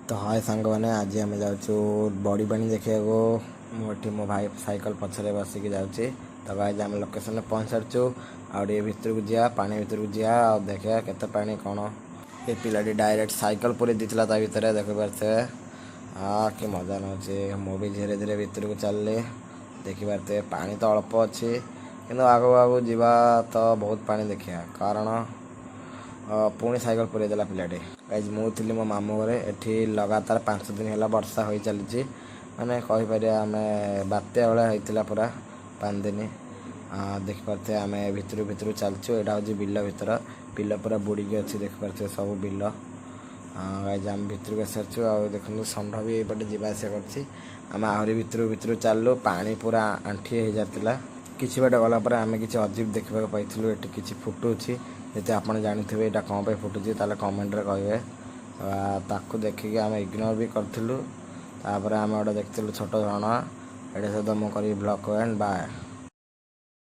तो हाय सांग मैंने आज आम जाऊँ बड़ी पानी देखा मुझे मो भाई साइकिल पछरे बसिक जाऊँगी तो आज आम लोकेशन पहुँच सारी आए भर को जा पानी भर को जा देखा केते पानी कौन ये पिलाटी डायरेक्ट साइकिल पूरी देता ता भर देख पारे कि मजा नौचे मु भी धीरे धीरे भर को चलली देखिपारे पानी तो अल्प अच्छी कि आगू आगू जावा तो बहुत पानी देखा कारण पुणी साइकिल पूरे देला पिलाटे गाइज मुझे मो मामू घरे एठी लगातार 5 दिन है वर्षा हो चली माने कहीपर आम बात्या भाया होता पूरा 5 दिन देखिपारे आम भर भर चलचु यहाँ हूँ बिल भर बिल पूरा बुड़ीकी अच्छी देखिपारे सब बिल गाइज आम भर को सारचु आ देखो षंढ भी ये जावास करम आहरी भर चलू पानी पूरा आंठी हो जाता किसी बाट गलापर आम किसी अजीब देखा पाई कि फुटुची जब आप जानते यहाँ कौन पर फुटुची ताले कमेंट कहे ताकू देखिकी आम इग्नोर भी करूँ आम गोटे देखूँ छोट झरणा ये सब मुझे ब्लॉग एंड बाय।